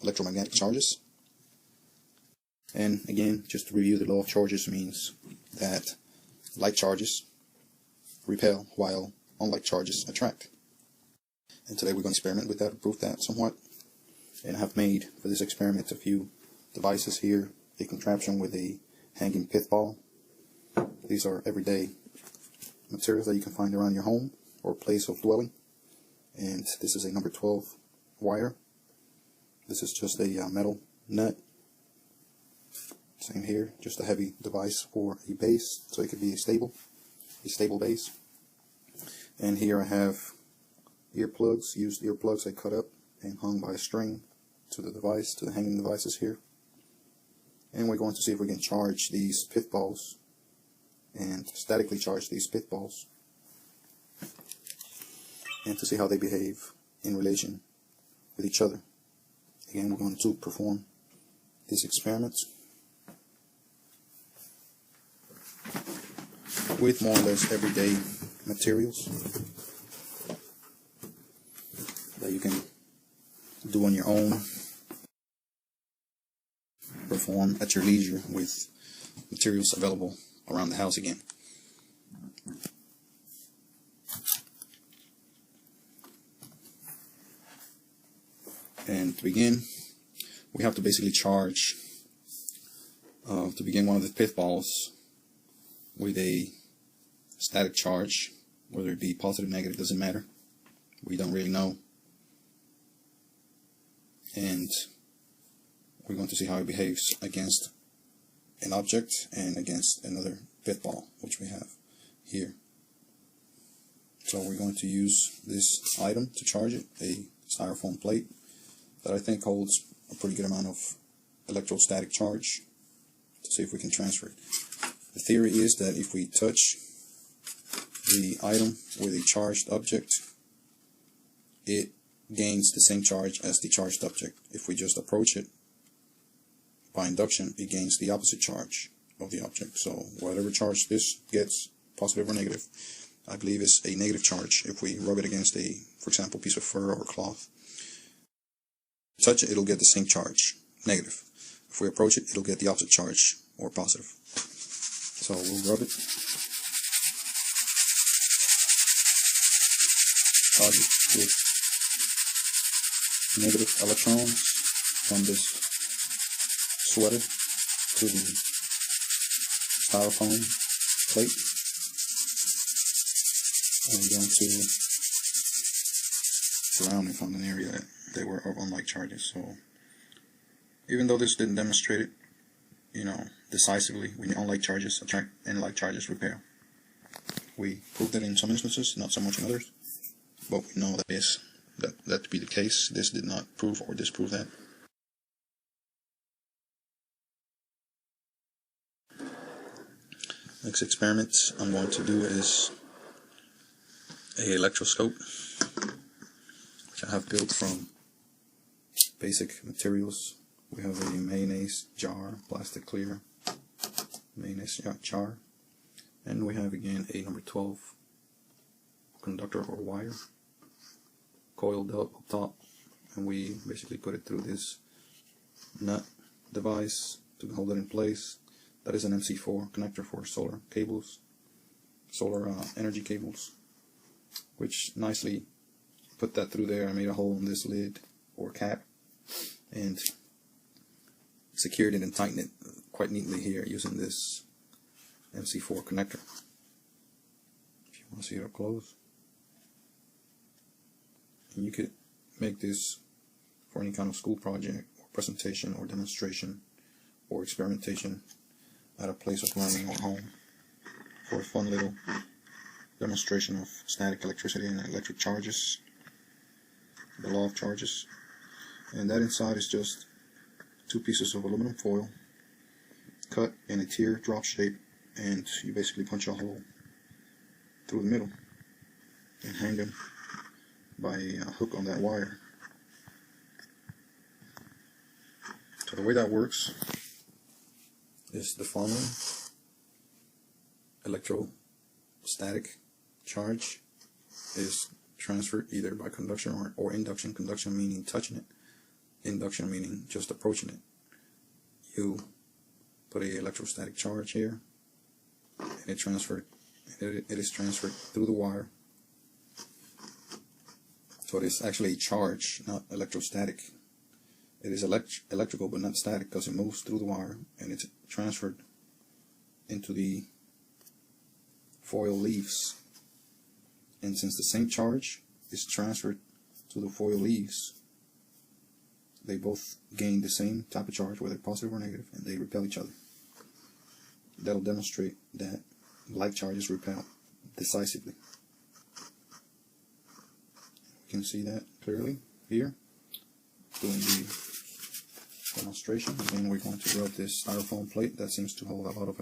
electromagnetic charges. And again, just to review, the law of charges means that like charges repel while unlike charges attract. And today we're going to experiment with that, prove that somewhat. And I have made for this experiment a few devices here. A contraption with a hanging pith ball. These are everyday materials that you can find around your home or place of dwelling. And this is a number 12 wire. This is just a metal nut. Same here, just a heavy device for a base, so it could be a stable base. And here I have earplugs, used earplugs I cut up and hung by a string to the device, to the hanging devices here. And we're going to see if we can charge these pith balls and statically charge these pith balls, and to see how they behave in relation with each other. Again, we're going to perform these experiments with more or less everyday materials that you can do on your own, perform at your leisure with materials available around the house again. And to begin, we have to basically charge, to begin, one of the pith balls with a static charge, whether it be positive, negative, doesn't matter. We don't really know. And we're going to see how it behaves against an object and against another pith ball, which we have here. So we're going to use this item to charge it, a styrofoam plate that I think holds a pretty good amount of electrostatic charge, to see if we can transfer it. The theory is that if we touch the item with a charged object, it gains the same charge as the charged object. If we just approach it by induction, it gains the opposite charge of the object. So whatever charge this gets, positive or negative, I believe is a negative charge. If we rub it against a, for example, piece of fur or cloth, touch it, it'll get the same charge, negative. If we approach it, it'll get the opposite charge, or positive. So we'll rub it, charge it with negative electrons from this sweater to the styrofoam plate. And we're going to surround it from an area that they were of unlike charges. So even though this didn't demonstrate it, decisively, when unlike charges attract and like charges repel. We proved it in some instances, not so much in others, but we know that to be the case. This did not prove or disprove that. Next experiment I'm going to do is a electroscope, which I have built from basic materials. We have a mayonnaise jar, plastic clear mayonnaise jar, and we have again a number 12 conductor or wire coiled up top, and we basically put it through this nut device to hold it in place. That is an MC4 connector for solar cables, solar energy cables, which nicely put that through there. I made a hole in this lid or cap and secured it and tightened it quite neatly here using this MC4 connector. If you want to see it up close. And you could make this for any kind of school project or presentation or demonstration or experimentation at a place of learning or home, for a fun little demonstration of static electricity and electric charges, the law of charges. And that inside is just 2 pieces of aluminum foil cut in a teardrop shape, and you basically punch a hole through the middle and hang them by a hook on that wire. So the way that works is the following. Electrostatic charge is transferred either by conduction or induction. Conduction meaning touching it, induction meaning just approaching it. You put a electrostatic charge here, and it is transferred through the wire. So it is actually a charge, not electrostatic. It is electrical but not static, because it moves through the wire and it's transferred into the foil leaves. And since the same charge is transferred to the foil leaves, they both gain the same type of charge, whether positive or negative, and they repel each other. That'll demonstrate that like charges repel decisively. You can see that clearly here doing the demonstration. Again, we're going to rub this styrofoam plate that seems to hold a lot of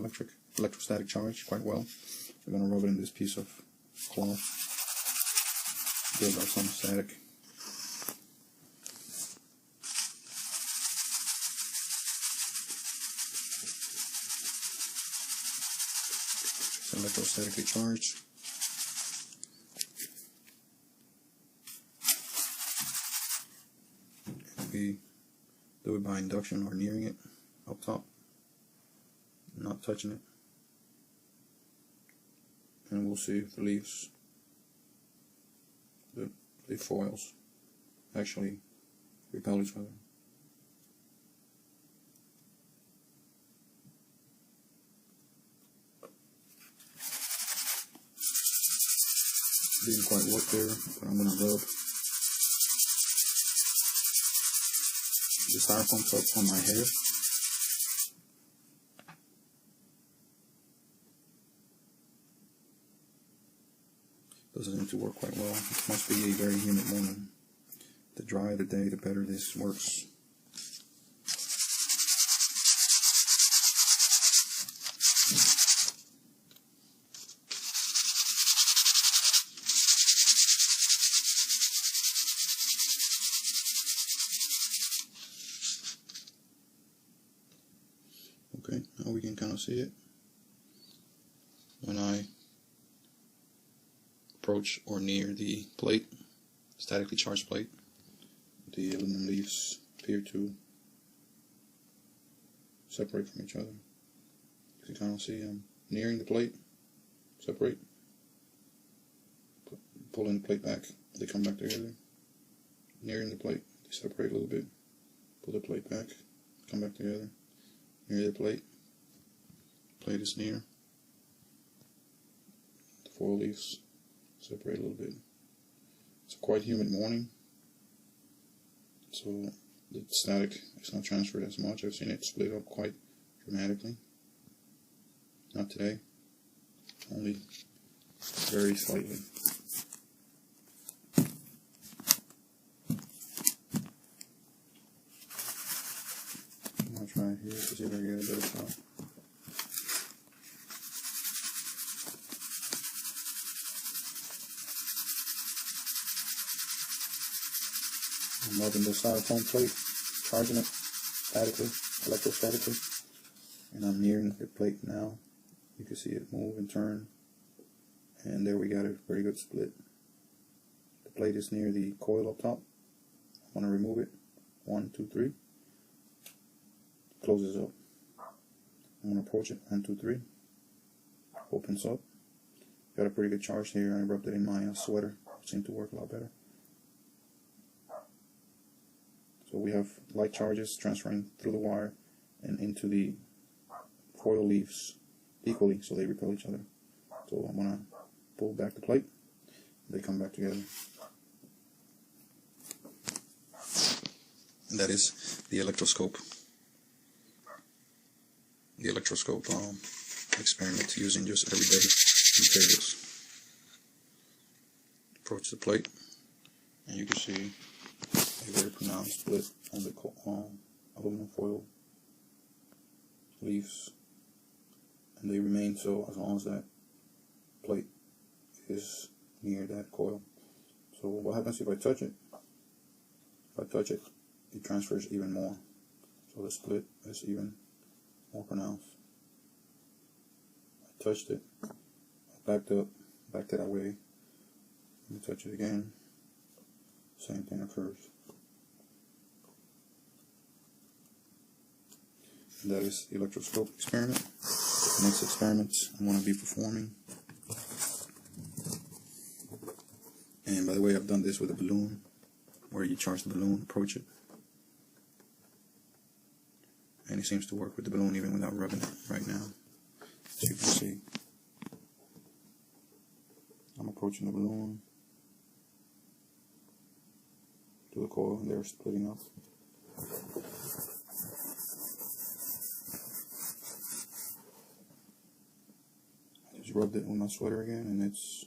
electrostatic charge quite well. We're going to rub it in this piece of cloth, build up some static. It's electrostatically charged. We do it by induction or nearing it up top, not touching it, and we'll see if the leaves, the foils, actually repel each other. Didn't quite work there, but I'm going to rub the styrofoam cup on my hair. Doesn't seem to work quite well. It must be a very humid morning. The drier the day, the better this works. Okay, now we can kind of see it. When I approach or near the plate, statically charged plate, the aluminum leaves appear to separate from each other. You can kind of see them nearing the plate, separate, pulling the plate back, they come back together. Nearing the plate, they separate a little bit, pull the plate back, come back together. Near the plate is near, the foil leaves separate a little bit. It's a quite humid morning, so the static is not transferred as much. I've seen it split up quite dramatically. Not today, only very slightly. I'm going to try it here to see if I can get a better shot. I'm rubbing the styrofoam plate, charging it statically, electrostatically, and I'm nearing the plate now. You can see it move and turn, and there we got a very good split. The plate is near the coil up top. I want to remove it. 1, 2, 3. Closes up. I'm going to approach it. 1, 2, 3. Opens up. Got a pretty good charge here. I rubbed it in my sweater. It seemed to work a lot better. So we have light charges transferring through the wire and into the foil leaves equally, so they repel each other. So I'm going to pull back the plate. They come back together. And that is the electroscope. The electroscope experiment using just everyday materials. Approach the plate, and you can see a very pronounced split on the aluminum foil leaves, and they remain so as long as that plate is near that coil. So what happens if I touch it? If I touch it, it transfers even more. So the split is even more pronounced. I touched it, I backed up, backed it away. Let me touch it again. Same thing occurs. That is the electroscope experiment. The next experiment I'm going to be performing. And by the way, I've done this with a balloon, where you charge the balloon, approach it. And it seems to work with the balloon even without rubbing it right now. As you can see, I'm approaching the balloon to the coil, and they're splitting up. I just rubbed it with my sweater again, and it's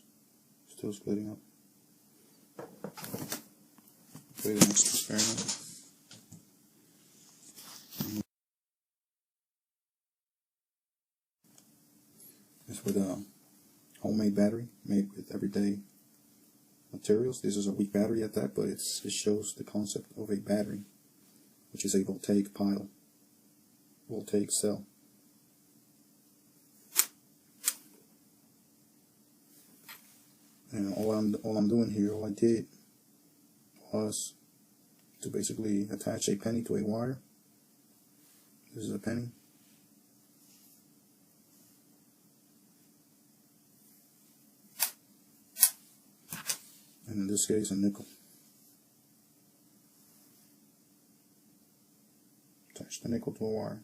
still splitting up. Okay, the next experiment. It's with a homemade battery made with everyday materials. This is a weak battery at that, but it shows the concept of a battery, which is a voltaic pile, voltaic cell. And all I'm doing here, all I did was to basically attach a penny to a wire. This is a penny. And in this case, a nickel. Attach the nickel to a wire.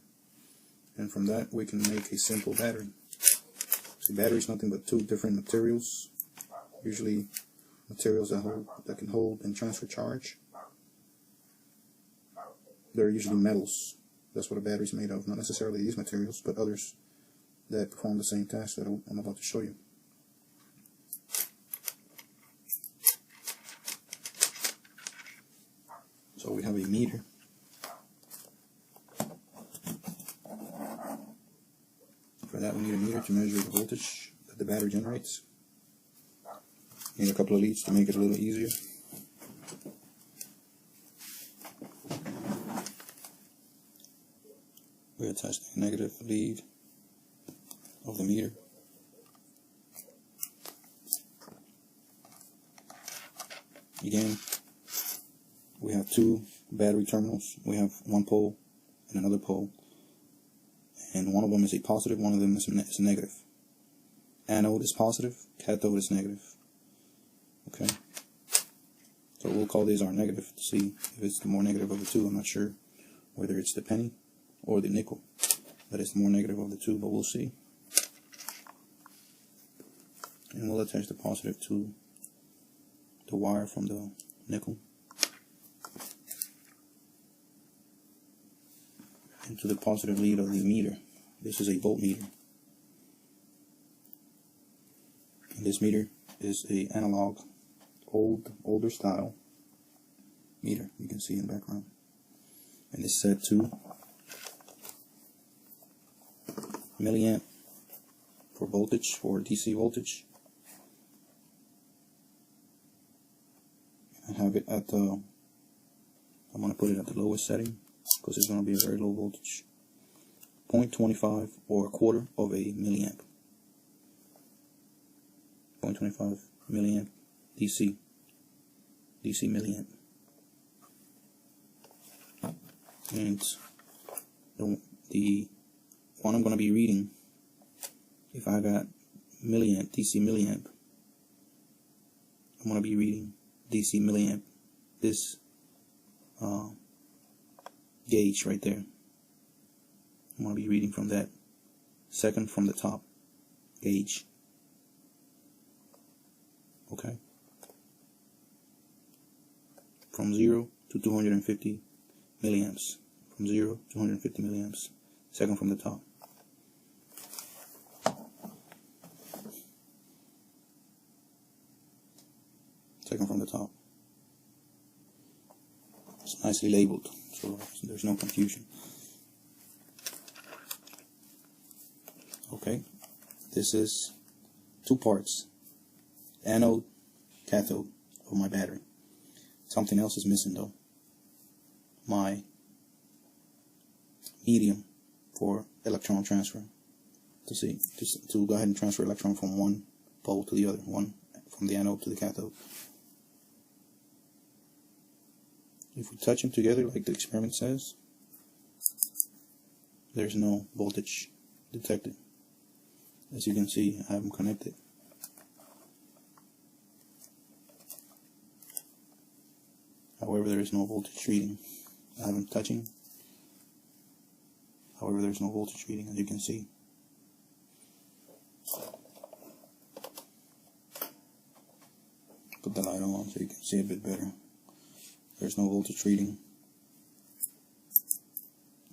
And from that, we can make a simple battery. So battery is nothing but two different materials, usually materials that can hold and transfer charge. They're usually metals. That's what a battery is made of. Not necessarily these materials, but others that perform the same task that I'm about to show you. So we have a meter. For that, we need a meter to measure the voltage that the battery generates. Need a couple of leads to make it a little easier. We attach the negative lead of the meter. Again, we have two battery terminals. We have one pole and another pole, and one of them is a positive, one of them is a negative. Anode is positive, cathode is negative. Okay, so we'll call these our negative to see if it's the more negative of the two. I'm not sure whether it's the penny or the nickel that is the more negative of the two, but we'll see. And we'll attach the positive to the wire from the nickel and to the positive lead of the meter. This is a voltmeter. And this meter is a analog, older style meter. You can see in the background. And it's set to milliamp for voltage, for DC voltage. I have it at the, I'm going to put it at the lowest setting because it's going to be a very low voltage. 0.25 or a quarter of a milliamp. 0.25 milliamp DC milliamp. And the one I'm going to be reading, if I got milliamp, DC milliamp, I'm going to be reading DC milliamp, this gauge right there. I'm going to be reading from that second from the top gauge. Okay? From 0 to 250 milliamps. From 0 to 250 milliamps. Second from the top. Second from the top. It's nicely labeled, so there's no confusion. Okay, this is two parts, anode, cathode of my battery. Something else is missing though. My medium for electron transfer. To go ahead and transfer electron from one pole to the other, one from the anode to the cathode. If we touch them together like the experiment says, there's no voltage detected. As you can see, I have them connected. However, there is no voltage reading. I have them touching. However, there's no voltage reading, as you can see. Put the light on so you can see a bit better. There's no voltage reading,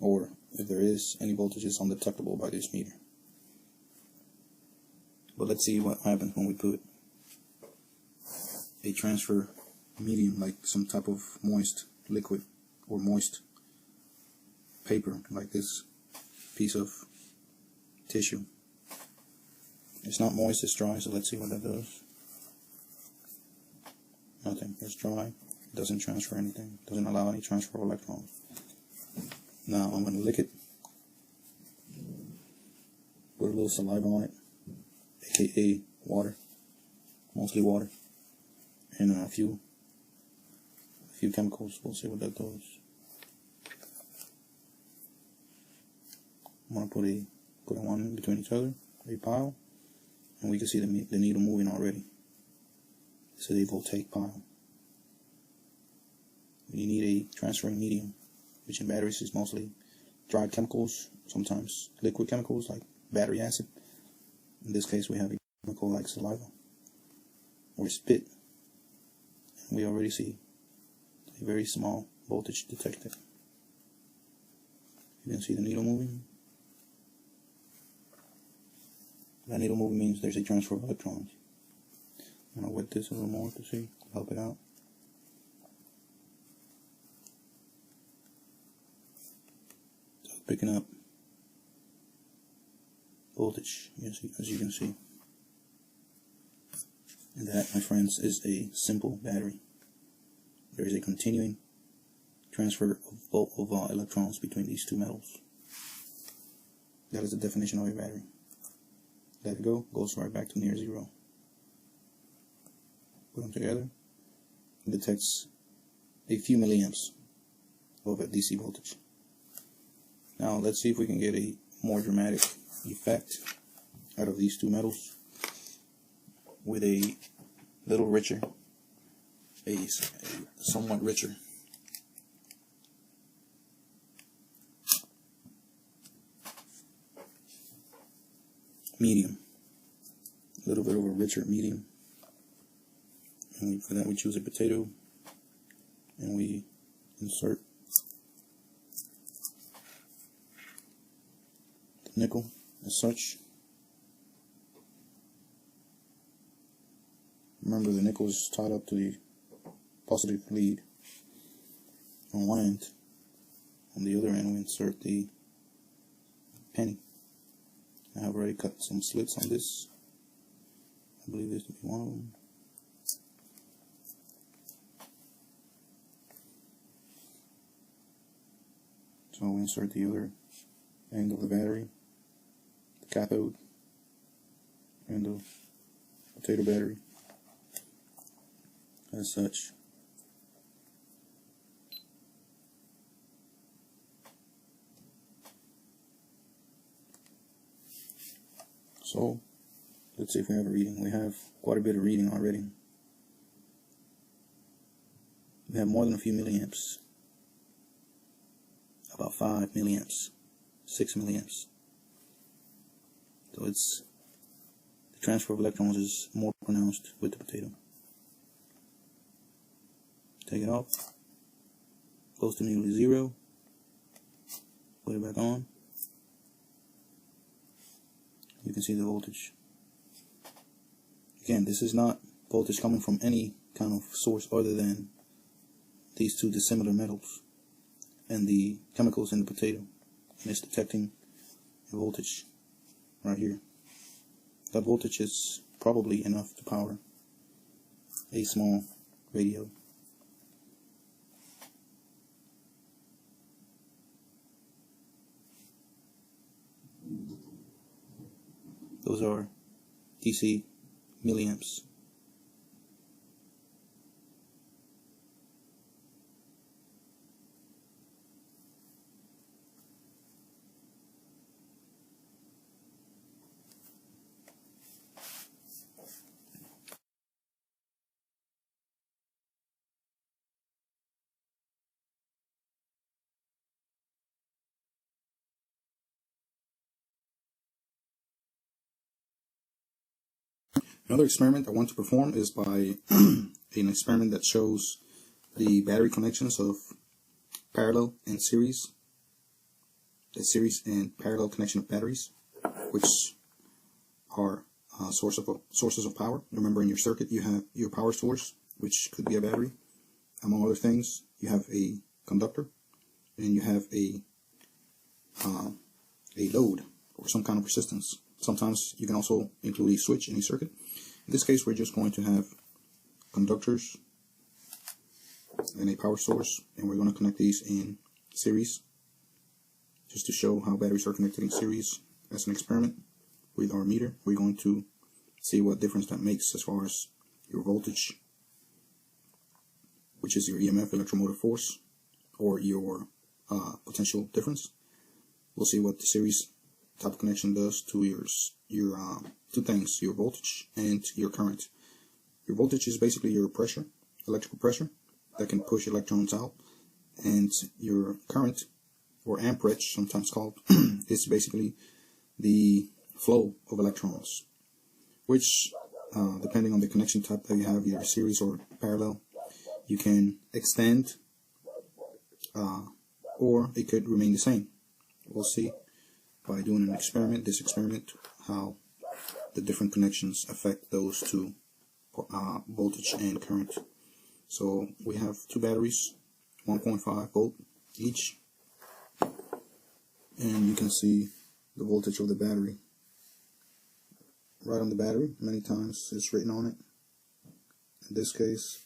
or if there is any voltage, it's undetectable by this meter. But let's see what happens when we put a transfer medium, like some type of moist liquid or moist paper, like this piece of tissue. It's not moist, it's dry, so let's see what that does. Nothing, it's dry. It doesn't transfer anything, doesn't allow any transfer of electrons. Now I'm going to lick it, put a little saliva on it, aka water, mostly water, and a few chemicals. We'll see what that does. I'm going to put one between each other, a pile, and we can see the needle moving already. This is a voltaic pile. You need a transferring medium, which in batteries is mostly dried chemicals, sometimes liquid chemicals like battery acid. In this case we have a chemical like saliva or spit. And we already see a very small voltage detected. You can see the needle moving. That needle moving means there's a transfer of electrons. I'm going to wet this a little more to see, help it out. So it's picking up voltage, as you can see. And that, my friends, is a simple battery. There is a continuing transfer of electrons between these two metals. That is the definition of a battery. Let it go, goes right back to near zero. Put them together, it detects a few milliamps of a DC voltage. Now let's see if we can get a more dramatic effect out of these two metals with a little richer, a somewhat richer medium, a little bit of a richer medium. And for that we choose a potato and we insert the nickel as such. Remember, the nickel is tied up to the positive lead on one end. On the other end we insert the penny. I have already cut some slits on this. I believe this to be one of them. So we insert the other end of the battery, the cathode, and the potato battery as such. So let's see if we have a reading. We have quite a bit of reading already. We have more than a few milliamps. About 5 milliamps, 6 milliamps. So the transfer of electrons is more pronounced with the potato. Take it off, goes to nearly zero, put it back on. You can see the voltage. Again, this is not voltage coming from any kind of source other than these two dissimilar metals and the chemicals in the potato, and it's detecting a voltage right here. That voltage is probably enough to power a small radio. Those are DC milliamps. Another experiment I want to perform is by an experiment that shows the battery connections of parallel and series, the series and parallel connection of batteries, which are sources of power. Remember, in your circuit you have your power source, which could be a battery. Among other things, you have a conductor, and you have a load or some kind of resistance. Sometimes you can also include a switch in a circuit. In this case, we're just going to have conductors and a power source, and we're going to connect these in series just to show how batteries are connected in series. As an experiment with our meter, we're going to see what difference that makes as far as your voltage, which is your EMF, electromotive force, or your potential difference. We'll see what the series type of connection does to your two things, your voltage and your current. Your voltage is basically your pressure, electrical pressure, that can push electrons out, and your current, or amperage sometimes called, is basically the flow of electrons, which depending on the connection type that you have, either series or parallel, you can extend or it could remain the same. We'll see by doing an experiment, this experiment, how the different connections affect those two, voltage and current. So we have two batteries, 1.5 volt each, and you can see the voltage of the battery right on the battery. Many times it's written on it. In this case,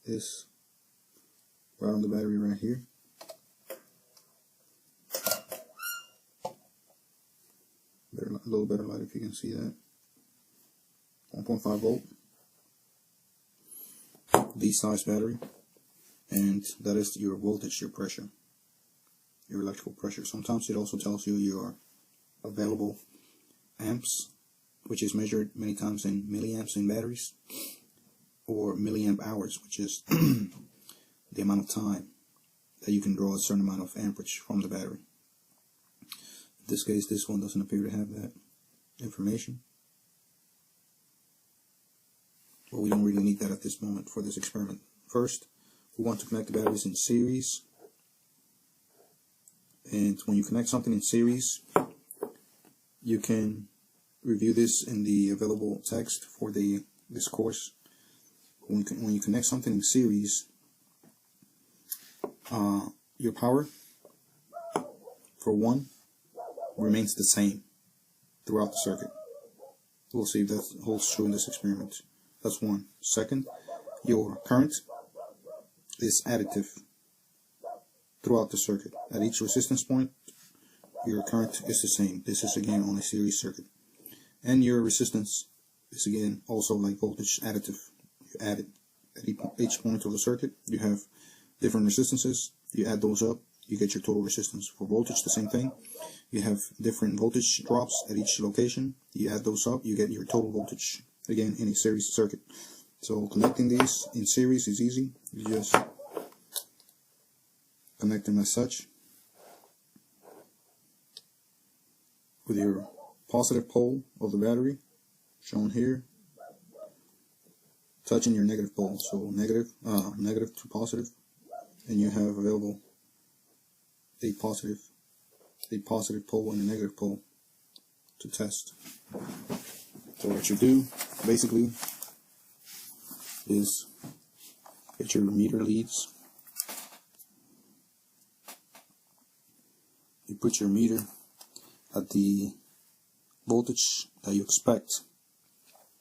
is right on the battery right here. A little better light if you can see that. 1.5 volt. D-size battery, and that is your voltage, your pressure, your electrical pressure. Sometimes it also tells you your available amps, which is measured many times in milliamps in batteries, or milliamp hours, which is the amount of time that you can draw a certain amount of amperage from the battery. In this case, this one doesn't appear to have that information, but we don't really need that at this moment for this experiment. First, we want to connect the batteries in series, and when you connect something in series, you can review this in the available text for this course. When you connect something in series, your power for one remains the same throughout the circuit. We'll see if that holds true in this experiment. That's one. Second, your current is additive throughout the circuit. At each resistance point, your current is the same. This is again on a series circuit. And your resistance is again also like voltage, additive. You add it at each point of the circuit. You have different resistances. You add those up, you get your total resistance. For voltage, the same thing. You have different voltage drops at each location. You add those up, you get your total voltage. Again, in a series circuit. So connecting these in series is easy. You just connect them as such, with your positive pole of the battery, shown here, touching your negative pole. So negative to positive, and you have available a positive pole and a negative pole to test. So what you do basically is get your meter leads. You put your meter at the voltage that you expect.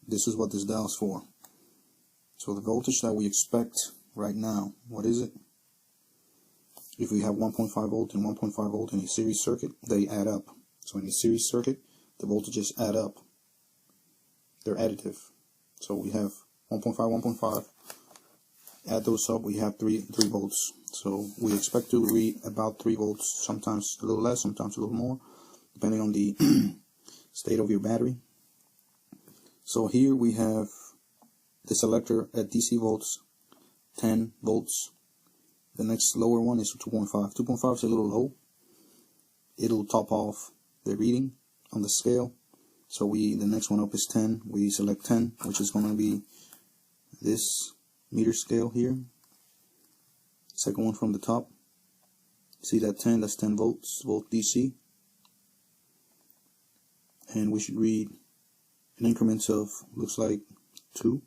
This is what this dial is for. So the voltage that we expect right now, what is it? If we have 1.5 volt and 1.5 volt in a series circuit, they add up. So in a series circuit, the voltages add up. They're additive. So we have 1.5, 1.5. Add those up, we have 3 volts. So we expect to read about 3 volts, sometimes a little less, sometimes a little more, depending on the state of your battery. So here we have the selector at DC volts, 10 volts. The next lower one is 2.5. 2.5 is a little low. It'll top off the reading on the scale So the next one up is 10. We select 10, which is going to be this meter scale here. Second one from the top. See that 10? That's 10 volts, volt DC. And we should read in increments of, looks like 2.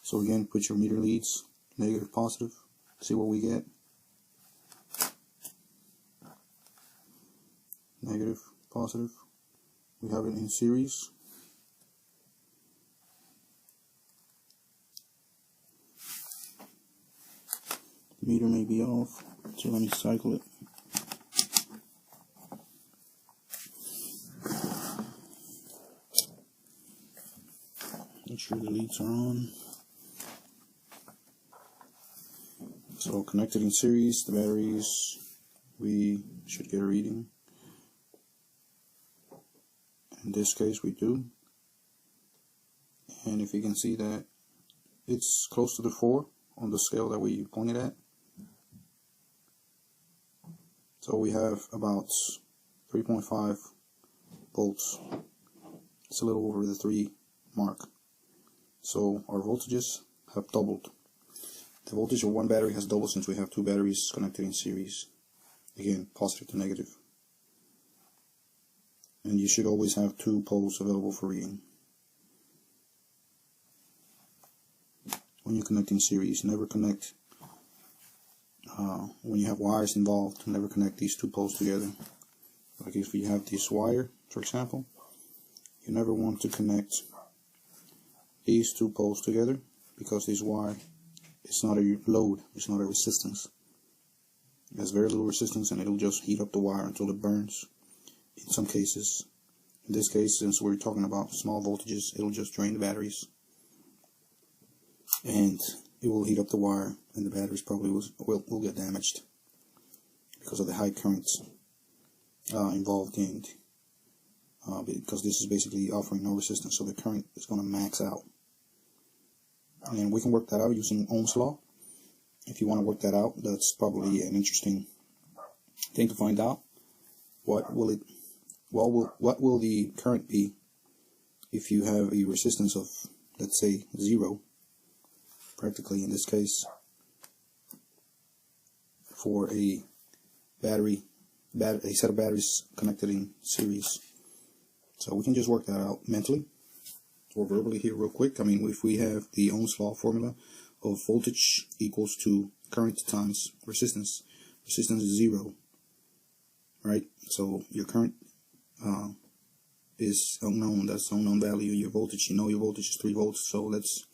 So again, put your meter leads, negative, positive. See what we get. Negative, positive. We have it in series. The meter may be off, so let me cycle it. Make sure the leads are on. So connected in series, the batteries, we should get a reading. In this case we do. And if you can see that it's close to the 4 on the scale that we pointed at. So we have about 3.5 volts. It's a little over the 3 mark. So our voltages have doubled. The voltage of one battery has doubled since we have 2 batteries connected in series. Again, positive to negative. And you should always have 2 poles available for reading. When you connect in series, never connect, when you have wires involved, never connect these 2 poles together. Like if you have this wire, for example, you never want to connect these 2 poles together, because this wire is not a load, it's not a resistance. It has very little resistance, and it'll just heat up the wire until it burns. In some cases, in this case, since we're talking about small voltages, it'll just drain the batteries, and it will heat up the wire, and the batteries probably will get damaged because of the high currents involved in it. Because this is basically offering no resistance, so the current is going to max out. And we can work that out using Ohm's law. If you want to work that out, that's probably an interesting thing to find out. What will the current be if you have a resistance of, let's say, 0, practically in this case, for a set of batteries connected in series. So we can just work that out mentally or verbally here real quick. I mean, if we have the Ohm's law formula of voltage equals to current times resistance. Resistance is 0, right? So your current is unknown. That's the unknown value. Your voltage, you know your voltage is 3 volts. So let's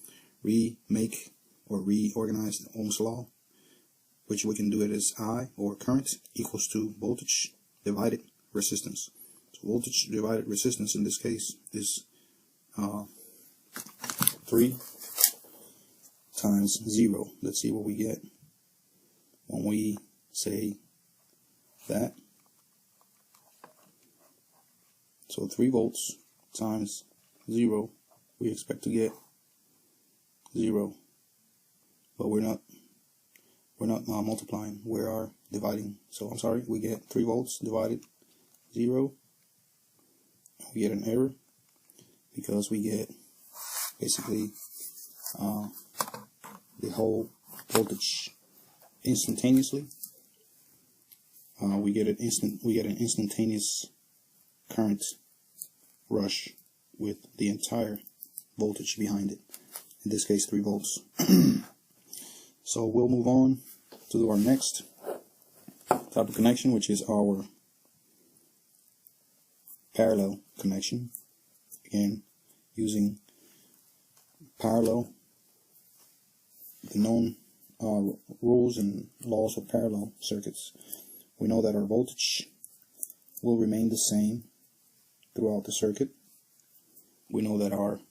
remake or reorganize the Ohm's law, which we can do it as I, or current, equals to voltage divided resistance. So voltage divided resistance in this case is 3 times 0. Let's see what we get when we say that. So 3 volts times 0, we expect to get 0. But we're not multiplying, we are dividing. So I'm sorry, we get 3 volts divided 0. We get an error because we get basically the whole voltage instantaneously. We get an instantaneous current rush with the entire voltage behind it. In this case, 3 volts. So we'll move on to our next type of connection, which is our parallel connection. Again, using parallel, the known rules and laws of parallel circuits. We know that our voltage will remain the same throughout the circuit. We know that our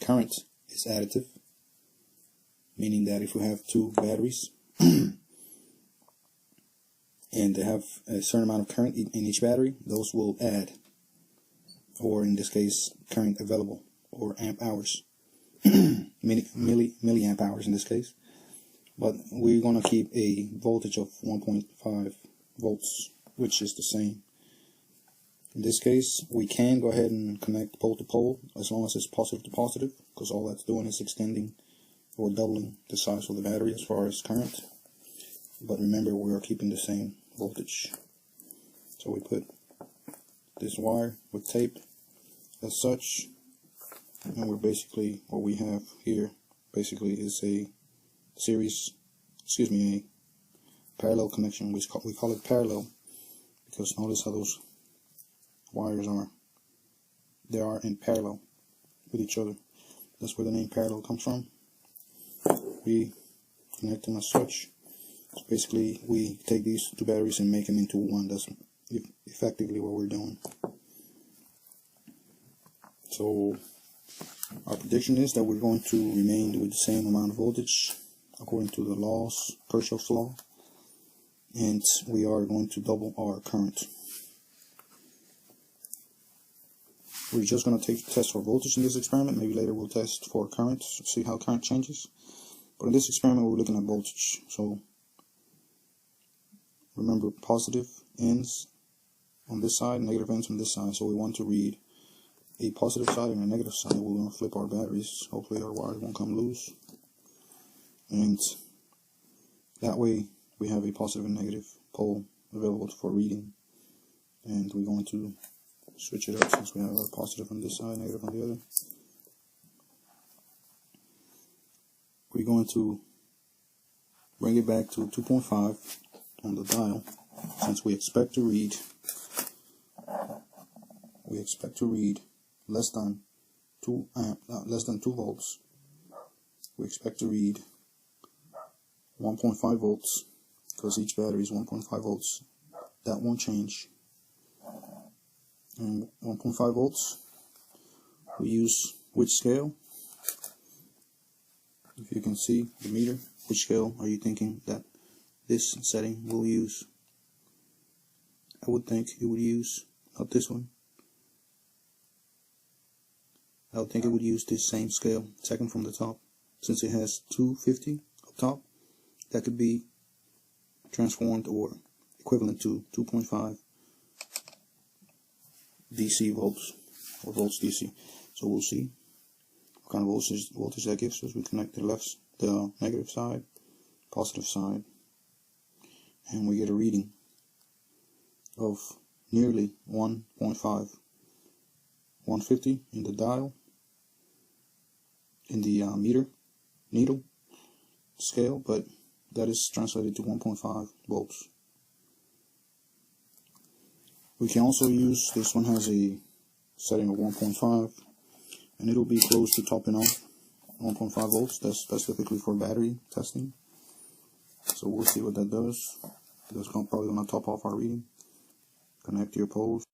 current is additive, meaning that if we have 2 batteries and they have a certain amount of current in each battery, those will add, or in this case, current available, or amp hours, milliamp hours in this case. But we're going to keep a voltage of 1.5 volts, which is the same In this case, we can go ahead and connect pole to pole as long as it's positive to positive, because all that's doing is extending or doubling the size of the battery as far as current. But remember, we are keeping the same voltage. So we put this wire with tape as such, and we're basically, what we have here basically is a a parallel connection. We call it parallel because notice how those wires they are in parallel with each other. That's where the name parallel comes from. We connect them as such. So basically, we take these two batteries and make them into one. That's effectively what we're doing. So our prediction is that we're going to remain with the same amount of voltage according to the laws, Kirchhoff's law, and we are going to double our current. We're just going to test for voltage in this experiment. Maybe later we'll test for current, see how current changes. But in this experiment we're looking at voltage. So remember, positive ends on this side, negative ends on this side. So we want to read a positive side and a negative side. We're going to flip our batteries. Hopefully our wires won't come loose. And that way we have a positive and negative pole available for reading. And we're going to switch it up since we have our positive on this side, negative on the other. We're going to bring it back to 2.5 on the dial, since we expect to read less than 2 volts. We expect to read 1.5 volts because each battery is 1.5 volts. That won't change. And 1.5 volts, we use which scale? If you can see the meter, which scale are you thinking that this setting will use? I would think it would use, not this one, I would think it would use this same scale, second from the top. Since it has 250 up top, that could be transformed or equivalent to 2.5 DC volts, or volts DC. So we'll see what kind of voltage that gives us. We connect the negative side, positive side, and we get a reading of nearly 1.5, 150 in the dial, in the needle scale, but that is translated to 1.5 volts. We can also use, this one has a setting of 1.5, and it'll be close to topping off 1.5 volts. That's typically for battery testing. So we'll see what that does. That's probably going to top off our reading. Connect your poles.